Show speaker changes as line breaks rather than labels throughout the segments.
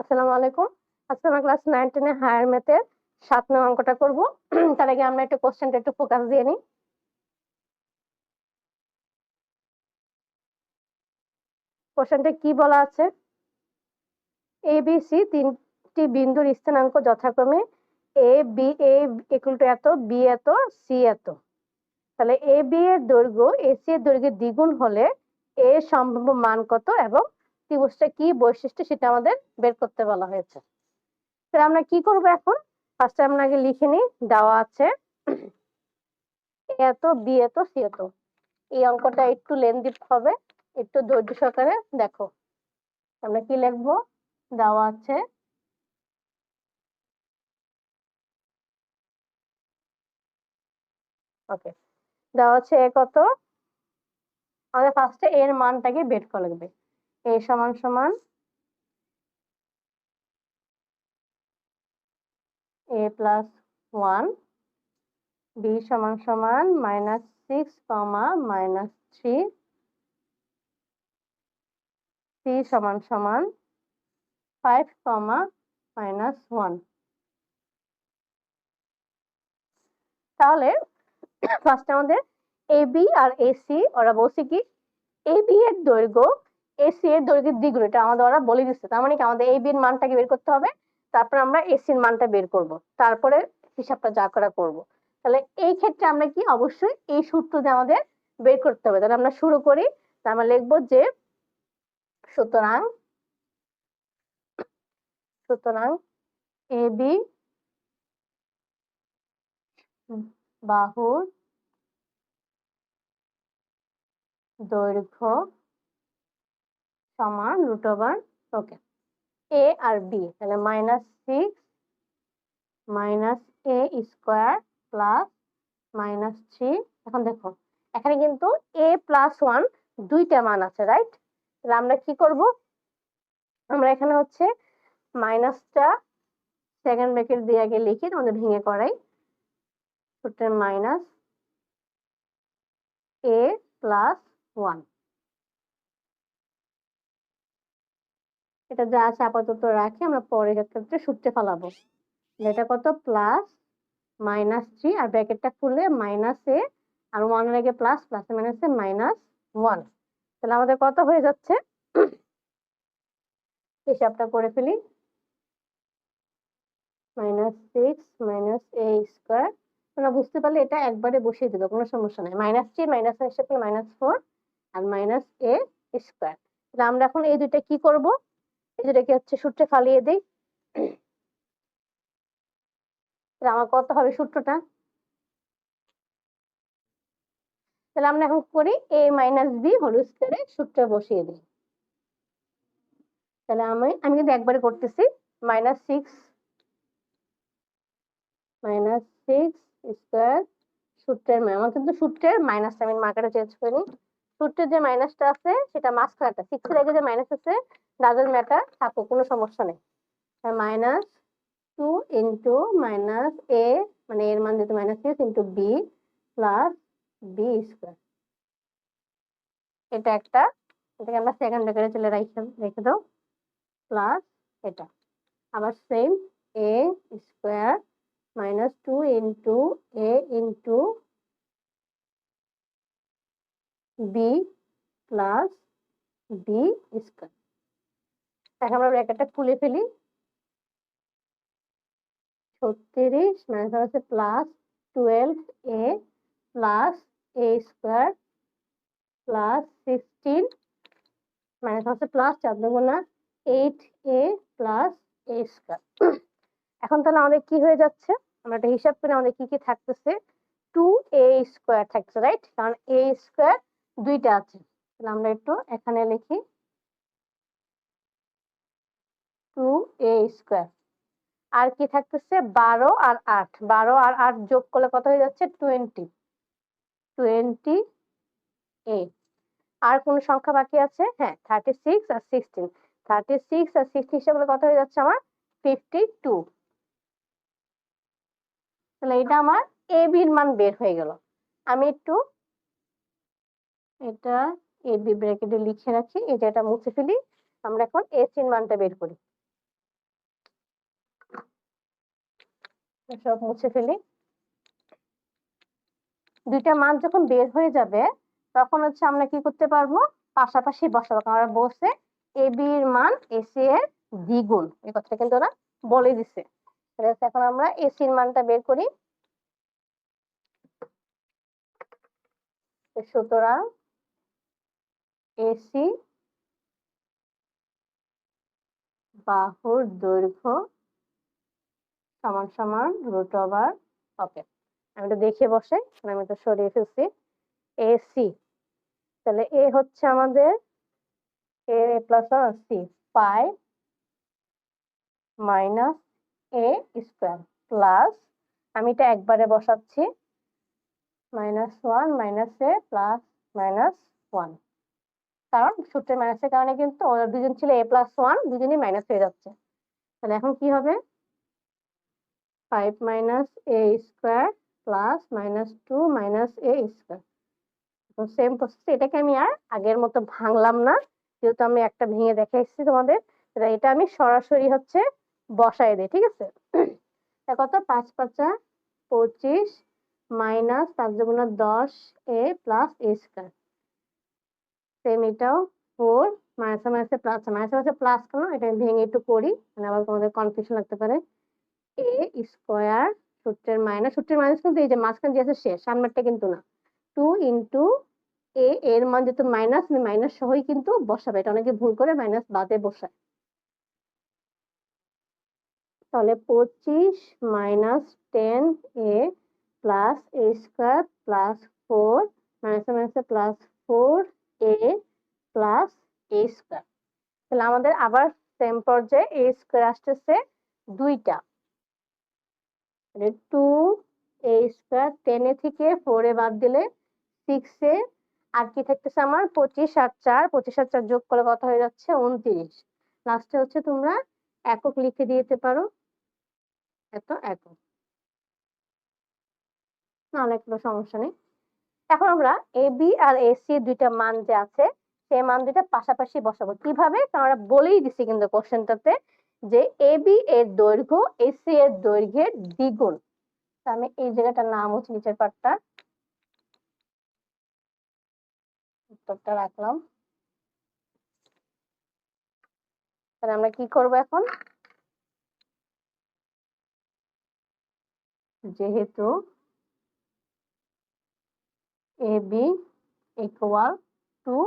আসসালামু আলাইকুম। আজকে আমরা ক্লাস 9 10 এ হায়ার ম্যাথের 7 নং অঙ্কটা করব। তার আগে আমরা একটু কোশ্চেনটা একটু ফোকাস দিয়ে নিই। কোশ্চেনটা কি বলা আছে? এ বি সি তিনটি বিন্দুর স্থানাঙ্ক যথাক্রমে এ ইকুয়াল টু এত, বি এত, সি এত। তাহলে এ বি এর দৈর্ঘ্য এসি এর দৈর্ঘ্যের দ্বিগুণ হলে এ এর সম্ভাব্য মান কত এবং ত্রিভুজটা কি বৈশিষ্ট্য সেটা আমাদের বের করতে বলা হয়েছে। তাহলে আমরা কি করব এখন? ফার্স্টে আমরা আগে লিখে নিই। দেওয়া আছে এত, বি এত, সি এত। এই অঙ্কটা একটু লেন্দি হবে, একটু ধৈর্য সহকারে দেখো। আমরা কি লিখবো? দেওয়া আছে ওকে, দেওয়া আছে এ কত। আমাদের ফার্স্টে এর মানটাকে বের করা লাগবে। এ সমান সমান এ প্লাস 1, বি সমান সমান -6, -3, সি সমান সমান 5, -1। তাহলে ফার্স্টে আমাদের এ বি আর এসি ওরা বলছে কি এ বি এর দৈর্ঘ্য এসি এর দৈর্ঘ্যের দ্বিগুণ, এটা আমাদের ওরা বলে দিচ্ছে। তার মানে কি আমাদের এ বি এর মানটাকে বের করতে হবে, তারপর আমরা এসি এর মানটা বের করব, তারপরে হিসাবটা যা করা করব। তাহলে এই ক্ষেত্রে আমরা কি অবশ্যই এই সূত্র দিয়ে আমাদের বের করতে হবে। তাহলে আমরা শুরু করি। আমরা লিখবো যে সুতরাং সুতরাং এ বি বাহুর দৈর্ঘ্য সমান √, ওকে, এ আর বি। তাহলে -6 - a স্কয়ার প্লাস -3। এখন দেখো এখানে কিন্তু a প্লাস 1 দুইটা মান আছে, রাইট? তাহলে আমরা কি করব? আমরা এখানে হচ্ছে মাইনাসটা সেকেন্ড ব্র্যাকেট দিয়ে আগে লিখি, তোমাদের ভেঙে করাই। সূত্রের মাইনাস a প্লাস 1, এটা যা আছে আপাতত রাখি, আমরা পরে ক্ষেত্রে সূত্রে ফেলাবো। এটা কত? প্লাস -3 আর ব্র্যাকেটটা খুললে -a আর 1 এর আগে প্লাস, প্লাসে মাইনাসে -1। তাহলে আমাদের কত হয়ে যাচ্ছে? হিসাবটা করে ফেলি। -6 - a স্কয়ার, তোমরা বুঝতে পারলে এটা একবারে বসিয়ে দিল, কোনো সমস্যা নাই। -3 - হিসাব করলে -4 আর -a স্কয়ার। তাহলে আমরা এখন এই দুইটা কি করব? এই দুইটাকে হচ্ছে সূত্রে ফালিয়ে দেই। তাহলে আমার কত হবে সূত্রটা? তাহলে আমরা এখন করি a - b হোল স্কয়ারে সূত্রে বসিয়ে দিই। তাহলে আমি কিন্তু একবারে করতেছি। -6 স্কয়ার সূত্রের আমার কিন্তু সূত্রের মাইনাস, আমি মার্কারটা চেঞ্জ করে নিই। সূত্রের যে মাইনাসটা আছে সেটা মাঝখানটা, 6 এর আগে যে মাইনাস আছে ডাজন্ট ম্যাটার, থাকুক, কোনো সমস্যা নেই। -2 ইনটু -a, মানে এর মান যেহেতু -6 into b plus b square. এটা একটা, এটাকে আমরা সেকেন্ড ব্র্যাকেটে চলে রেখে দাও, প্লাস এটা আবার same a square -2 into a into b plus b square. এখন আমরা ব্র্যাকেটটা খুলে ফেলি। 36 মানে হচ্ছে plus 12a plus a square plus 16 মানে হচ্ছে প্লাস 4 দুগুণা 8a প্লাস a স্কয়ার। এখন তাহলে আমাদের কি হয়ে যাচ্ছে? আমরা একটা হিসাব করে আমাদের কি কি থাকতেছে? 2a স্কয়ার থাকছে, রাইট? কারণ a স্কয়ার দুইটা আছে। তাহলে আমরা একটু এখানে লিখি 2a স্কয়ার। আর কি থাকতেছে? 12 আর 8, 12 আর 8 যোগ করলে কত হয়ে যাচ্ছে? 20 a। আর কোন সংখ্যা বাকি আছে? হ্যাঁ, 36 আর 16। 36 আর 16 হিসাব করলে কত হয়ে যাচ্ছে আমার? 52। তাহলে এটা আমার a b এর মান বের হয়ে গেল। আমি একটু এটা a b ব্র্যাকেটে লিখে রাখি, এটা মুছে ফেলি। আমরা এখন a c এর মানটা বের করি। সব মুছে ফেলি। দুইটা মান যখন বের হয়ে যাবে তখন হচ্ছে আমরা কি করতে পারবো, পাশাপাশি বসাবো। কারণ বলছে এ বি এর মান এসি এর দ্বিগুণ, এই কথাটা কিন্তু ওরা বলে দিছে। এখন আমরা এসি এর মানটা বের করি। সুতরাং এসি বাহুর দৈর্ঘ্য সমান সমান √, ওকে আমি তো দেখে বসে, আমি তো সরিয়ে ফেলছি এসি। তাহলে এ হচ্ছে আমাদের এ প্লাস সি 5 মাইনাস এ স্কোয়ার প্লাস, আমি এটা একবারে বসাচ্ছি, -1 মাইনাস এ প্লাস -1, কারণ সূত্রের মাইনাসের কারণে কিন্তু ওরা দুজন ছিল a+1, দুজনই মাইনাস হয়ে যাচ্ছে। তাহলে এখন কি হবে, 5 মাইনাস এ স্কোয়ার প্লাস -2 মাইনাস এ স্কোয়ার। সেম প্রসেস, এটাকে আমি আর আগের মতো ভাঙলাম না, যেহেতু আমি একটা ভেঙে দেখাইছি তোমাদের, এটা আমি সরাসরি হচ্ছে বসাই দিই, ঠিক আছে। কত, 5 5 25 মাইনাস 5 × 10 এ প্লাস এ স্কোয়ার, সেম এটাও 4 মাইনাসে মাইনাসে প্লাস, মাইনাসে প্লাস কেন এটা আমি ভেঙে একটু করি, মানে আবার তোমাদের কনফিউশন লাগতে পারে। এ স্কোয়ার সূত্রের মাইনাস কিন্তু এই যে মাঝখানে যে আছে শেষ, সামনেরটা কিন্তু না। 2 ইন্টু এ এর মান যেহেতু মাইনাস, মাইনাস সহই কিন্তু বসাবে, এটা অনেকে ভুল করে মাইনাস বাদে বসায়। তাহলে 25 মাইনাস 10 এ প্লাস এ স্কোয়ার প্লাস 4 মাইনাসে মাইনাসে প্লাস 4 এ প্লাস এ স্কোয়ার। তাহলে আমাদের আবার সেম পর্যায়ে এ স্কোয়ার আসতেছে দুইটা, 2 এ স্কোয়ার 10 এ থেকে 4 এ বাদ দিলে 6 এ, আর কি থাকতেছে আমার 25 আর 4, 25 আর 4 যোগ করলে কত হয়ে যাচ্ছে 29। লাস্টে হচ্ছে তোমরা একক লিখে দিতে পারো, এত একক, নাহলে কোনো সমস্যা নেই। এখন আমরা এ বি আর এসি দুইটা মান যে আছে সেই মান দুইটা পাশাপাশি বসাবো। কিভাবে, কারণ আমরা বলেই দিছি কিন্তু কোশ্চেনটাতে যে এ বি এর দৈর্ঘ্য এসি এর দৈর্ঘ্যের দ্বিগুণ। আমি এই জায়গাটার নাম হচ্ছে নিচের পার্টটা, উত্তরটা রাখলাম। তাহলে আমরা কি করব এখন, যেহেতু A B equal to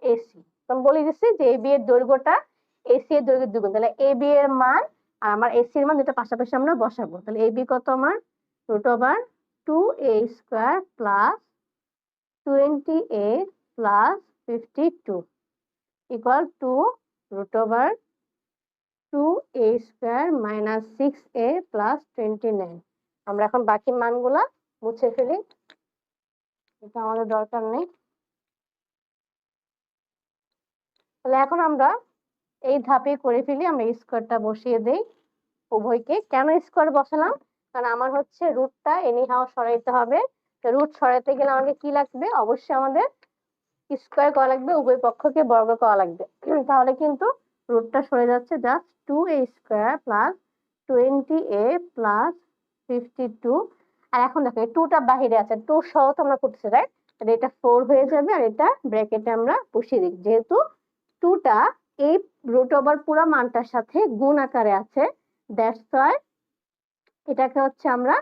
AC, আমি বলে দিচ্ছি যে এ বি এর দৈর্ঘ্যটা এসি এর দৈর্ঘ্যের দ্বিগুণ, তাহলে এ বি এর মান আর আমার এসি এর মান দুটো পাশাপাশি আমরা বসাবো। তাহলে এ বি কত আমার √2a square plus 20a plus 52 equal to √2a square minus 6a plus 29। আমরা এখন বাকি মানগুলা মুছে ফেলি, এটা আমাদের দরকার নেই। তাহলে এখন আমরা এই ধাপে করে ফেলি, আমরা স্কোয়ারটা বসিয়ে দেই উভয়কে। কেন স্কোয়ার বসালাম, কারণ আমার হচ্ছে রুটটা এনিহাও সরাইতে হবে, তো রুট সরাইতে গেলে আমাকে কি লাগবে, অবশ্যই আমাদের স্কোয়ার করা লাগবে, উভয় পক্ষকে বর্গ করা লাগবে। তাহলে কিন্তু রুটটা সরে যাচ্ছে, just 2a square plus 20a plus 52। আর এখন দেখো এই 2টা বাহিরে আছে, 2 সহ তো আমরা করতেছি, রাইট, তাহলে এটা 4 হয়ে যাবে, আর এটা ব্র্যাকেটে আমরা বসিয়ে দিই। যেহেতু 2টা এই √, পুরো মানটার সাথে গুণ আকারে আছে, দ্যাটস ওয়াই এটাকে হচ্ছে আমরা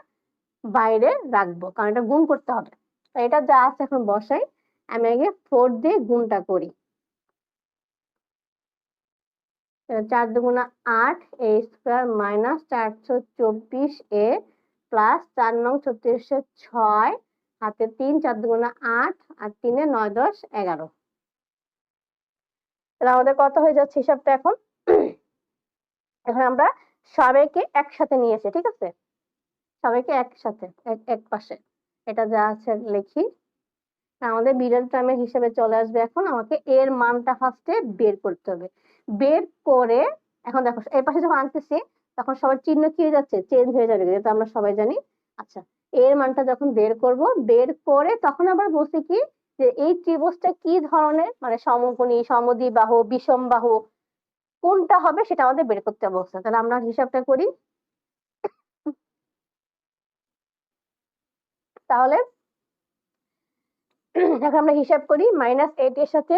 বাইরে রাখবো, কারণ এটা গুণ করতে হবে। এটা যা আছে এখন বসাই, আমি আগে 4 দিয়ে গুণটা করি। 4 দুগুণা 8 এ স্কোয়ার মাইনাস 424 এ প্লাস 4 নং 36 6 হাতে 3, 4 দুগুণা 8 আর 3 এ 9 10 11। তাহলে আমাদের কত হয়ে যাচ্ছে হিসাবটা এখন, এখন আমরা সবাইকে একসাথে নিয়েছি, ঠিক আছে, সবাইকে একসাথে এক পাশে, এটা যা আছে লিখি। আমাদের বিজোড় টার্মের হিসেবে চলে আসবে। এখন আমাকে এর মানটা ফার্স্টে বের করতে হবে, বের করে এখন দেখো এই পাশে যখন আনতেছি তখন সবার চিহ্ন কি হয়ে যাচ্ছে, চেঞ্জ হয়ে যাবে, যেটা আমরা সবাই জানি। আচ্ছা, এর মানটা যখন বের করব, বের করে তখন আবার বলছি কি যে এই ত্রিভুজটা কি ধরনের, মানে সমকোণী, সমদ্বিবাহু, বিষমবাহু কোনটা হবে সেটা আমাদের বের করতে বলছে। তাহলে আমরা হিসাবটা করি, তাহলে এখন আমরা হিসাব করি -8 এর সাথে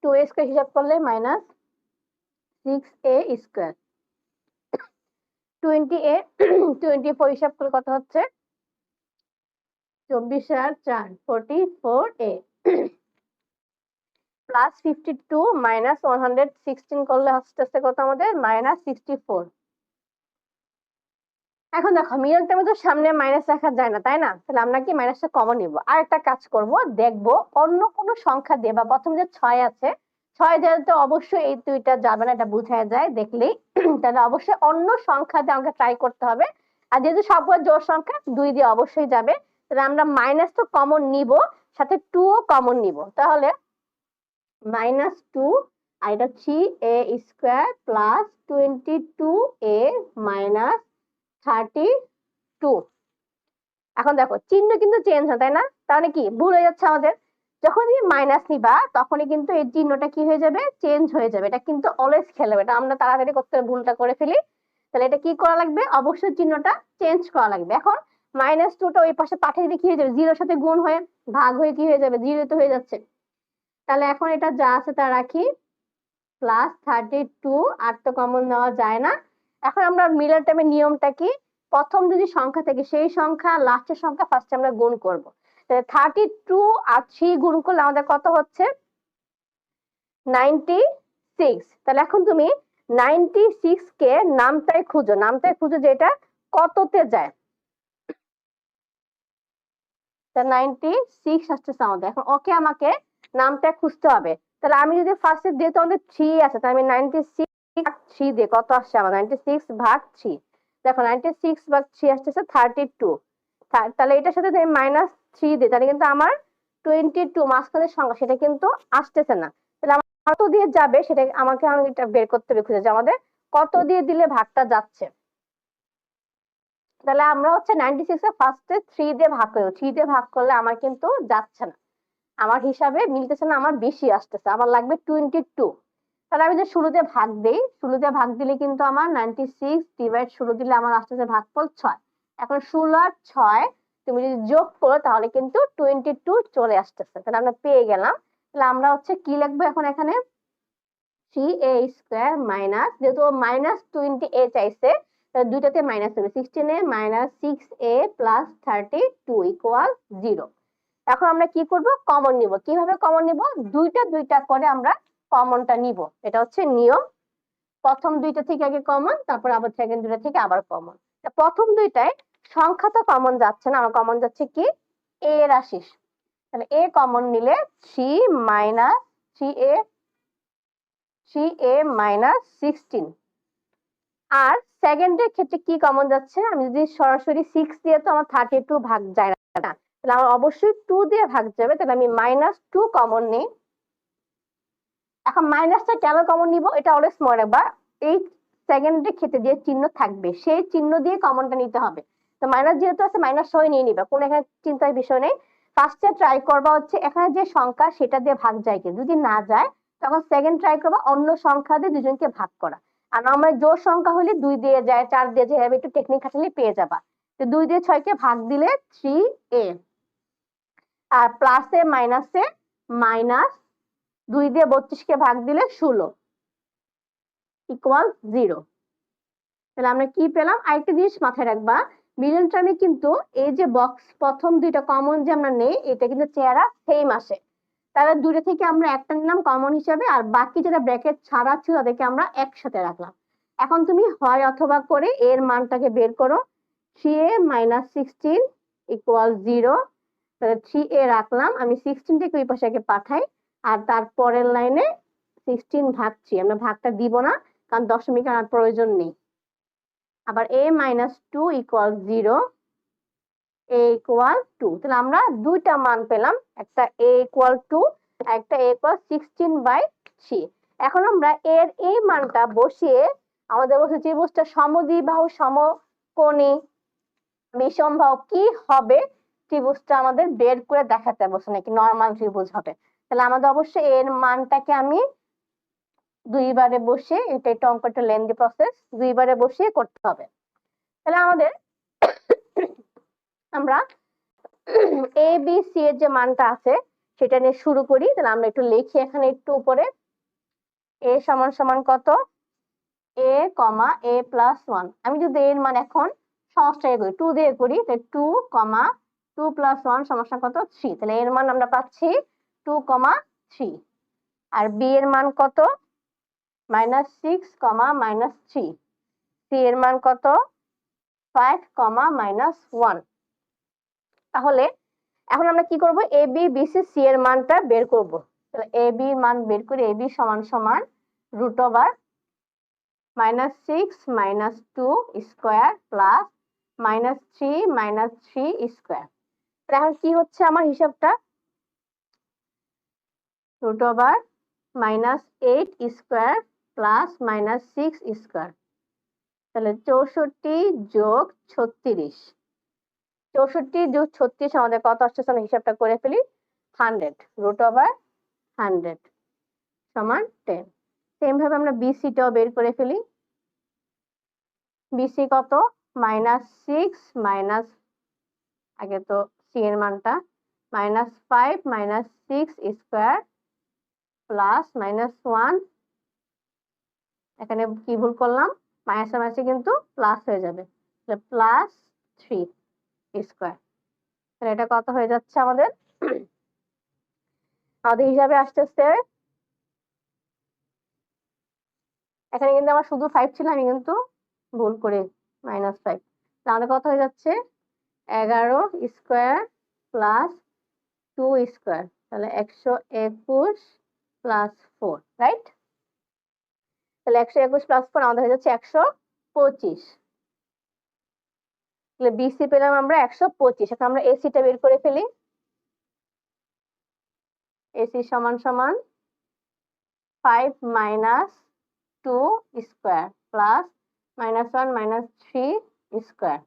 2a স্কয়ার হিসাব করলে -6a স্কয়ার, 20a 24 হিসাব করলে কত হচ্ছে 24 আর 4 44a প্লাস 52 মাইনাস 116 করলে হচ্ছে কত আমাদের -64। এখন দেখো মিডল টার্মে তো সামনে মাইনাস রাখা যায় না, তাই না? তাহলে আমরা কি মাইনাসটা কমন নিব। আর একটা কাজ করব, দেখব অন্য কোনো সংখ্যা দিয়ে, বা প্রথম যে 6 আছে 6 দিয়ে তো অবশ্যই এই দুইটা যাবে না, এটা বোঝা যায় দেখলেই। তাহলে অবশ্যই অন্য সংখ্যা দিয়ে আমাকে ট্রাই করতে হবে। আর যেহেতু সবগুলো জোড় সংখ্যা 2 দিয়ে অবশ্যই যাবে, তাহলে আমরা মাইনাস তো কমন নিব, সাথে 2 ও কমন নিব। তাহলে -2 আর এটা 3a square plus 22a minus 32। এখন দেখো চিহ্ন কিন্তু চেঞ্জ হয়, তাই না? তাহলে কি ভুল হয়ে যাচ্ছে আমাদের, যখন তুমি মাইনাস নিবা তখনই কিন্তু এই চিহ্নটা কি হয়ে যাবে, চেঞ্জ হয়ে যাবে। এটা কিন্তু অলওয়েজ খেয়াল হবে, এটা আমরা তাড়াতাড়ি করতে ভুলটা করে ফেলি। তাহলে এটা কি করা লাগবে, অবশ্যই চিহ্নটা চেঞ্জ করা লাগবে। এখন -2টা ওই পাশে পাঠিয়ে দিলে কি হয়ে যাবে, জিরোর সাথে গুণ হয়ে ভাগ হয়ে কি হয়ে যাবে, জিরো তো হয়ে যাচ্ছে। তাহলে এখন এটা যা আছে তা রাখি, প্লাস 32, আর তো কমন নেওয়া যায় না। এখন আমরা মিডল টার্মের নিয়মটা কি, প্রথম যদি সংখ্যা থাকে সেই সংখ্যা লাস্টের সংখ্যা ফার্স্টে আমরা গুণ করব। তাহলে 32 আর 3 গুণ করলে আমাদের কত হচ্ছে 96। তাহলে এখন তুমি 96 কে নামটায় খুঁজো যে এটা কততে যায়। তা 96 আসতেছে আমাদের। এখন ওকে আমাকে নামটা খুঁজতে হবে। তাহলে আমি যদি ফার্স্টে যেহেতু আমাদের 3 আছে, তাহলে আমি 96 ভাগ 3 দিয়ে কত আসছে আমার 96 ভাগ 3। দেখো 96 ভাগ 3 আসতেছে 32। তাহলে এটার সাথে আমি -3 দিই, তাহলে কিন্তু আমার 22 মাঝখানের সংখ্যা সেটা কিন্তু আসতেছে না। তাহলে আমার কত দিয়ে যাবে সেটা আমাকে এটা বের করতে হবে, খুঁজে যে আমাদের কত দিয়ে দিলে ভাগটা যাচ্ছে। তাহলে আমরা হচ্ছে 96 এ ফার্স্টে 3 দিয়ে ভাগ করব, 3 দিয়ে ভাগ করলে আমার কিন্তু যাচ্ছে না, আমার হিসাবে মিলতেছে না, আমার বেশি আসতেছে, আমার লাগবে 22। তাহলে আমি যে শুরুতে ভাগ দেই, শুরুতে ভাগ দিলে কিন্তু আমার 96 ডিভাইড শুরু দিলে আমার আসতেছে ভাগফল 6। এখন 16 আর 6 তুমি যদি যোগ করো তাহলে কিন্তু 22 চলে আসতেছে। তাহলে আমরা পেয়ে গেলাম। তাহলে আমরা হচ্ছে কি লিখবো এখন এখানে 3a স্কয়ার মাইনাস, যেহেতু -20a চাইছে তাহলে দুইটাতে মাইনাস হবে, 16a minus 6a plus 32 equal 0। এখন আমরা কি করব, কমন নিব। কিভাবে কমন নিব, দুইটা করে আমরা কমনটা নিব, এটা হচ্ছে নিয়ম। প্রথম দুইটা থেকে আগে কমন, তারপর আবার সেকেন্ড দুইটা থেকে আবার কমন। প্রথম দুইটায় সংখ্যা তো কমন যাচ্ছে না, আমার কমন যাচ্ছে কি a এর আশিস। তাহলে a কমন নিলে 3 মাইনাস 3a মাইনাস 16। আর সেকেন্ডের ক্ষেত্রে কি কমন যাচ্ছে, আমি যদি সরাসরি 6 দিয়ে তো আমার 32 ভাগ যায় না, তাহলে আমার অবশ্যই 2 দিয়ে ভাগ যাবে। তাহলে আমি -2 কমন নিই। এখন মাইনাসটা কেন কমন নিব, এটা অলওয়েজ মনে রাখবা, এই সেকেন্ডের ক্ষেত্রে যে চিহ্ন থাকবে সেই চিহ্ন দিয়ে কমনটা নিতে হবে। তো মাইনাস যেহেতু আছে মাইনাস সহ নিয়ে নিবা, কোনো এখানে চিন্তার বিষয় নেই। ফার্স্টে ট্রাই করবা হচ্ছে এখানে যে সংখ্যা সেটা দিয়ে ভাগ যায় কি, যদি না যায় তখন সেকেন্ড ট্রাই করবা অন্য সংখ্যা দিয়ে দুজনকে ভাগ করা। আর আমার জোড় সংখ্যা হলে 2 দিয়ে যায়, 4 দিয়ে যায়, একটু টেকনিক খাটালে পেয়ে যাবা। তো 2 দিয়ে 6 কে ভাগ দিলে 3a, আর প্লাসে মাইনাসে মাইনাস 2 দিয়ে 32 কে ভাগ দিলে 16 ইকুয়াল 0। তাহলে আমরা কি পেলাম, আরেকটা জিনিস মাথায় রাখবা, মিডল টার্মে কিন্তু এই যে বক্স প্রথম দুইটা কমন যে আমরা নেই, এটা কিন্তু চেহারা সেম আসে। তাহলে দুইটা থেকে আমরা একটা নিলাম কমন হিসাবে, আর বাকি যেটা ব্র্যাকেট ছাড়া ছিল তাদেরকে আমরা একসাথে রাখলাম। এখন তুমি হয় অথবা করে এর মানটাকে বের করো, 3a মাইনাস 16 ইকুয়াল 0। তাহলে 3a রাখলাম, আমি 16 থেকে ওই পাশে পাঠাই, আর তারপরের লাইনে 16 ভাগ 3, আমরা ভাগটা দিব না কারণ দশমিক আনার প্রয়োজন নেই। আবার a minus 2 equal 0, a equal 2। তাহলে আমরা দুইটা মান পেলাম, একটা a ইকুয়াল 2, একটা a ইকুয়াল 16/3। এখন আমরা এর এই মানটা বসিয়ে আমাদের বলছে ত্রিভুজটা সমদ্বিবাহু সমকোণী বিষমবাহু কি হবে, ত্রিভুজটা আমাদের বের করে দেখাতে বলছে নাকি নরমাল ত্রিভুজ হবে। তাহলে আমাদের অবশ্যই এর মানটাকে আমি দুইবারে বসে, এটা একটা অঙ্কটা লেন্দি প্রসেস, দুইবারে বসিয়ে করতে হবে। তাহলে আমাদের আমরা এ বি সি এর যে মানটা আছে সেটা নিয়ে শুরু করি। তাহলে আমরা একটু লিখি এখানে একটু উপরে, এ সমান সমান কত, এ কমা এ প্লাস 1। আমি যদি এর মান এখন সহজটাই করি, 2 দিয়ে করি, তাহলে 2 কমা 2 প্লাস 1 সমান কত, 3। তাহলে এর মান আমরা পাচ্ছি 2 কমা 3। আর বি এর মান কত, -6 কমা -3। সি এর মান কত, 5 কমা -1। তাহলে এখন আমরা কি করব, A B B C C এর মানটা বের করব। তাহলে এ বি এর মান বের করি, এ বি সমান সমান √6 - 2 স্কয়ার প্লাস -3 - 3 স্কয়ার। এখন কি হচ্ছে আমার হিসাবটা, √8 স্কয়ার প্লাস -6 স্কয়ার। তাহলে 64 যোগ 36, 64 যোগ 36 আমাদের কত আসছে, আমরা হিসাবটা করে ফেলি, 100, √100 সমান 10। সেম ভাবে আমরা বিসিটাও বের করে ফেলি। বিসি কত, -6 মাইনাস, আগে তো সি এর মানটা, -5 - 6 স্কয়ার প্লাস -1, এখানে কি ভুল করলাম, মাইনাস মাইনাসে কিন্তু প্লাস হয়ে যাবে, প্লাস 3 স্কয়ার। তাহলে এটা কত হয়ে যাচ্ছে আমাদের, আমাদের হিসাবে আসতেছে, এখানে কিন্তু আমার শুধু 5 ছিল, আমি কিন্তু ভুল করে -5। তাহলে কত হয়ে যাচ্ছে, 11 স্কয়ার প্লাস 2 স্কয়ার, তাহলে 121 প্লাস 4, রাইট। তাহলে 121 প্লাস 4 আমাদের হয়ে যাচ্ছে 125। তাহলে বিসি পেলাম আমরা 125। এখন আমরা এসিটা বের করে ফেলি। এসি সমান সমান 5 - 2 স্কয়ার প্লাস -1 - 3 স্কয়ার।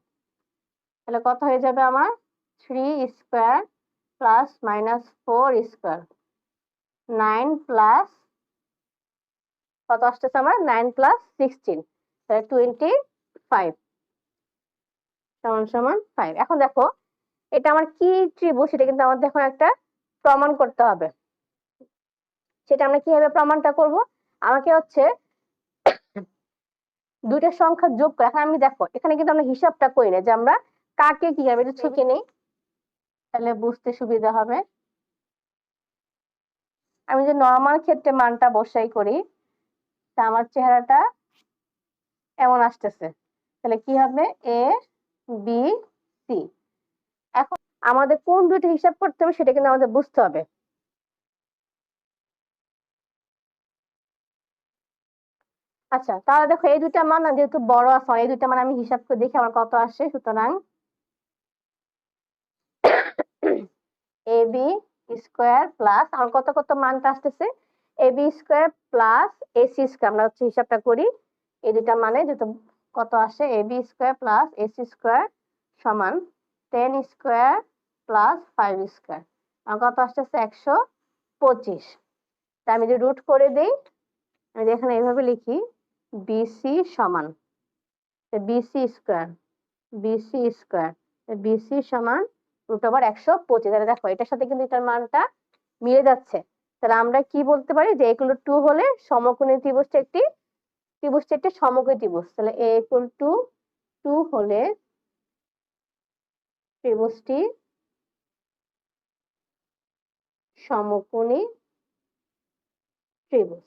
তাহলে কত হয়ে যাবে আমার, 3 স্কয়ার প্লাস -4 স্কয়ার, 9 প্লাস কত আসতেছে আমার, 9 প্লাস 16, তাহলে 25 সমান সমান 5। এখন দেখো এটা আমার কি ত্রিভুজ, সেটা কিন্তু আমাদের এখন একটা প্রমাণ করতে হবে। সেটা আমরা কিভাবে প্রমাণটা করব, আমাকে হচ্ছে দুইটা সংখ্যা যোগ করে, এখন আমি দেখো এখানে কিন্তু আমরা হিসাবটা করি না যে আমরা কাকে কিভাবে, এটা ছুঁকে নেই তাহলে বুঝতে সুবিধা হবে। আমি যে নরমাল ক্ষেত্রে মানটা বসাই করি, তা আমার চেহারাটা এমন আসতেছে। তাহলে কি হবে, এ বি সি। এখন আমাদের কোন দুইটা হিসাব করতে হবে সেটা কিন্তু আমাদের বুঝতে হবে। আচ্ছা, তাহলে দেখো এই দুইটা মান যেহেতু বড় আছে, এই দুইটা মান আমি হিসাব করে দেখি আমার কত আসে। সুতরাং এ বি স্কোয়ার প্লাস আমার কত কত মানটা আসতেছে, A B square plus AC square, আমরা হচ্ছে হিসাবটা করি। এই দুইটা মানে যেহেতু কত আসে, A B square plus AC square সমান 10 স্কোয়ার প্লাস 5 স্কোয়ার, আমার কত আসতেছে 125। তা আমি যদি রুট করে দিই, আমি এখানে এইভাবে লিখি, বিসি সমান BC square, BC square, BC সমান √125। তাহলে দেখো এটার সাথে কিন্তু এটার মানটা মিলে যাচ্ছে। তাহলে আমরা কি বলতে পারি যে a = 2 হলে সমকোণী ত্রিভুজটা একটি সমকোণী ত্রিভুজ। তাহলে a = 2 হলে ত্রিভুজটি সমকোণী ত্রিভুজ।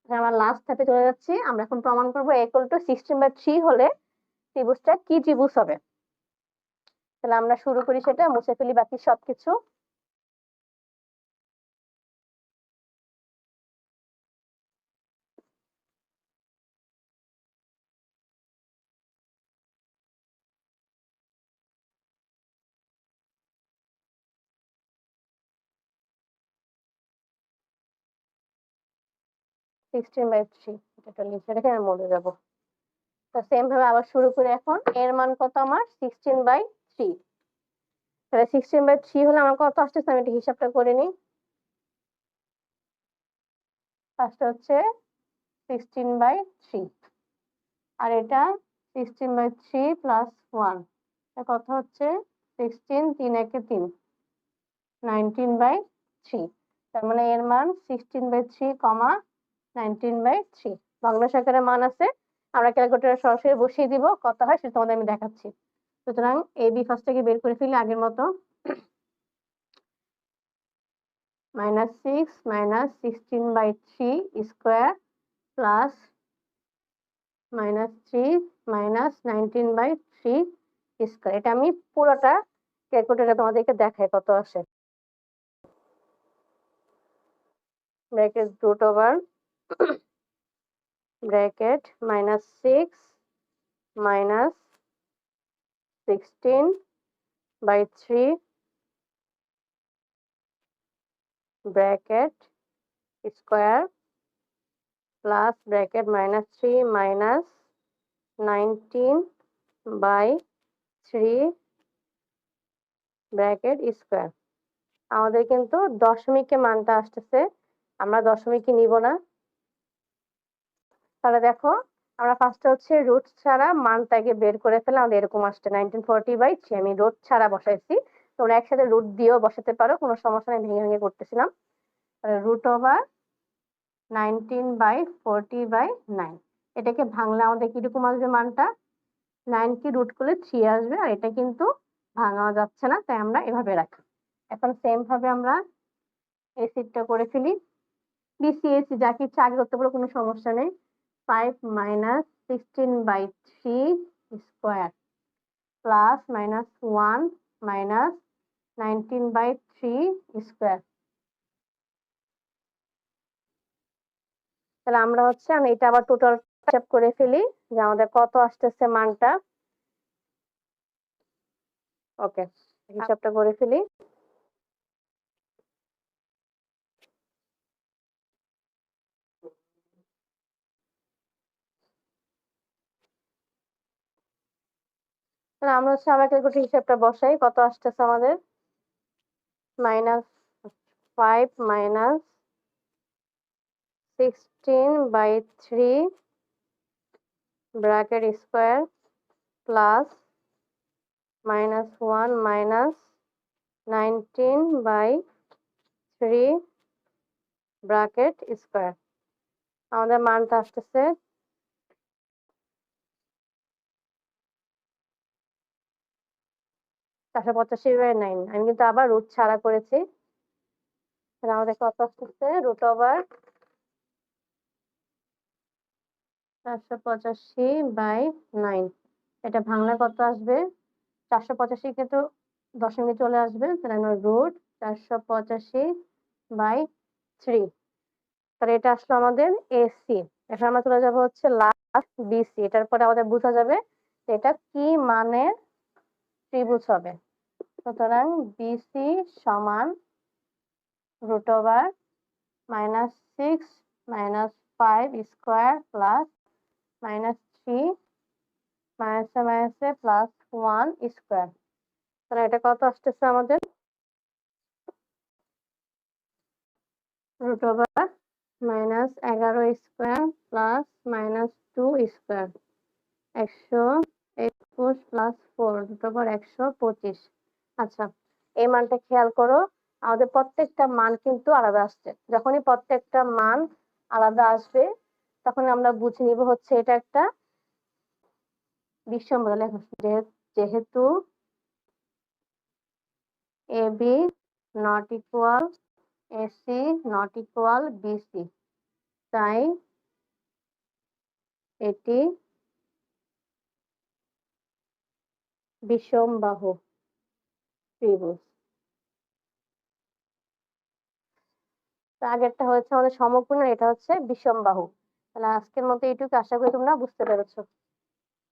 আমরা লাস্ট ধাপে চলে যাচ্ছি, আমরা এখন প্রমাণ করব a = 16/3 হলে ত্রিভুজটা কি ত্রিভুজ হবে। তাহলে আমরা শুরু করি, সেটা মুছে ফেলি বাকি সবকিছু। এটা লিখে রেখে আমি মরে যাবো। তো সেম ভাবে আবার শুরু করে, এখন এর মান কত আমার, 16/3। তাহলে 16/3 হলে আমার কত আসতেছে, আমি এটা হিসাবটা করে নিই। ফার্স্ট হচ্ছে 16/3, আর এটা 16/3 + 1, কত হচ্ছে 16 3 একে 3 19/3। তার মানে এর মান 16/3, 19/3। ভগ্নাংশ আকারে মান আছে, আমরা ক্যালকুলেটরে সরাসরি বসিয়ে দিব, কত হয় সেটা তোমাদের আমি দেখাচ্ছি। সুতরাং এ বি ফার্স্টটাকে বের করে ফেলি আগের মতো। -6 -16/3 স্কোয়ার প্লাস -3 -19/3 স্কোয়ার। এটা আমি পুরোটা ক্যালকুলেটরে তোমাদেরকে দেখাই কত আসে। Bracket root over bracket -6 -16/3 bracket square plus bracket -3 -19/3 bracket square. আমাদের কিন্তু দশমিকে মানটা আসতেছে, আমরা দশমিকে নিব না। তাহলে দেখো আমরা ফার্স্টে হচ্ছে রুট ছাড়া মানটাকে বের করে ফেলে আমাদের এরকম আসছে 1940/3। আমি রুট ছাড়া বসাইছি, তোমরা একসাথে রুট দিয়েও বসাতে পারো, কোনো সমস্যা নেই, ভেঙে ভেঙে করতেছিলাম। রুট ওভার 19/40/9, এটাকে ভাঙলে আমাদের কিরকম আসবে মানটা? 9 কি রুট করলে 3 আসবে, আর এটা কিন্তু ভাঙাও যাচ্ছে না, তাই আমরা এভাবে রাখি। এখন সেম ভাবে আমরা এই সিটটা করে ফেলি। বিসি এসি যাকে ইচ্ছা আগে করতে পারো, কোনো সমস্যা নেই। 5 -16/3 স্কোয়ার প্লাস -1 -19/3 স্কোয়ার। তাহলে আমরা হচ্ছে এটা আবার টোটাল হিসাব করে ফেলি যে আমাদের কত আসতেছে মানটা। ওকে, হিসাবটা করে ফেলি। তাহলে আমরা হচ্ছে আবার ক্যালকুলেটর হিসাবটা বসাই, কত আসতেছে আমাদের? -5 -16/3 bracket square plus -1 -19/3 bracket square. আমাদের মানটা আসতেছে 485/9। আমি কিন্তু আবার রুট ছাড়া করেছি। তাহলে আমাদের কত আসতেছে? Root over 485/9। এটা ভাঙলে কত আসবে? 485 কিন্তু দশমিকে চলে আসবে, তাহলে রুট 485/3। তাহলে এটা আসলো আমাদের এসি। এখন আমরা চলে যাবো হচ্ছে লাস্ট বিসি। এটার পরে আমাদের বোঝা যাবে এটা কি মানের ত্রিভুজ হবে। সুতরাং বিসি সমান রুট ওভার -6 -5 স্কোয়ার প্লাস -3 মাইনাসে প্লাস 1 স্কোয়ার। তাহলে এটা কত আসতেছে আমাদের? Root over -11 square plus -2 square 121 plus 4 root over 125। আচ্ছা, এই মানটা খেয়াল করো, আমাদের প্রত্যেকটা মান কিন্তু আলাদা আসছে। যখনই প্রত্যেকটা মান আলাদা আসবে তখন আমরা বুঝে নিব হচ্ছে এটা একটা বিষম বদলে। যেহেতু AB not equal AC not equal BC, তাই এটি বিষমবাহু ত্রিভুজ। আগেরটা হচ্ছে আমাদের সমকোণ, এটা হচ্ছে বিষমবাহু। তাহলে আজকের মতো এইটুকু, আশা করি তোমরা বুঝতে পেরেছো।